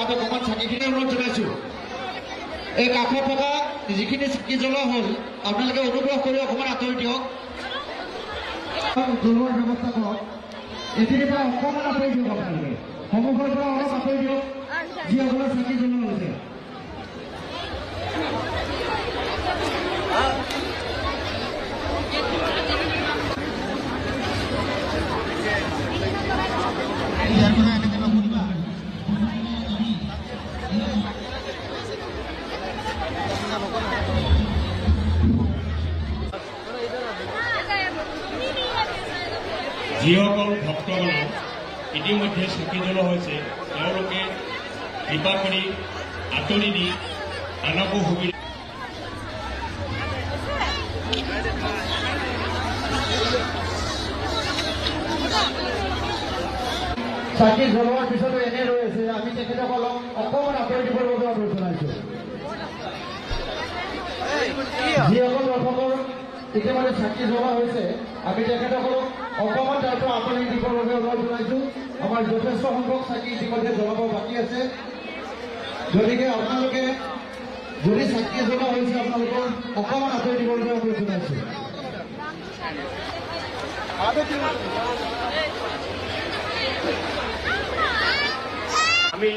তাত অকণমান চাকিখিনি অনুৰোধ জনাইছোঁ। এই কাষত থকা যিখিনি চাকি জ্বলোৱা হ'ল আপোনালোকে অনুগ্ৰহ কৰি অকণমান আঁতৰি দিয়ক। জ্বলোৱাৰ ব্যৱস্থা কৰক। এইখিনিৰ পৰা অকণমান আঁতৰি দিয়ক আপোনালোকে, সন্মুখৰ পৰা অলপ আঁতৰি দিয়ক যিসকলে চাকি জ্বলোৱা হৈছে। যিসকল ভক্তগণক ইতিমধ্যে চাকি জ্বলোৱা হৈছে তেওঁলোকে কৃপা কৰি আঁতৰি দি আনকো সুবিধা চাকি জ্বলোৱাৰ পিছতো এনে ৰৈ আছে। আমি তেখেতসকলক অকণমান আঁতৰি দিবৰ বাবে অনুৰোধ জনাইছোঁ। যিসকল দৰ্শকৰ ইতিমধ্যে চাকি জ্বলোৱা হৈছে আমি তেখেতসকলক অকণমান তাৰ পৰা আঁতৰি দিবৰ বাবে অনুৰোধ জনাইছোঁ। আমাৰ যথেষ্ট সংখ্যক চাকি ইতিমধ্যে জ্বলাব বাকী আছে, গতিকে আপোনালোকে যদি চাকি জ্বলোৱা হৈছে আপোনালোকৰ অকণমান আঁতৰি দিবৰ বাবে অনুৰোধ জনাইছোঁ। আমি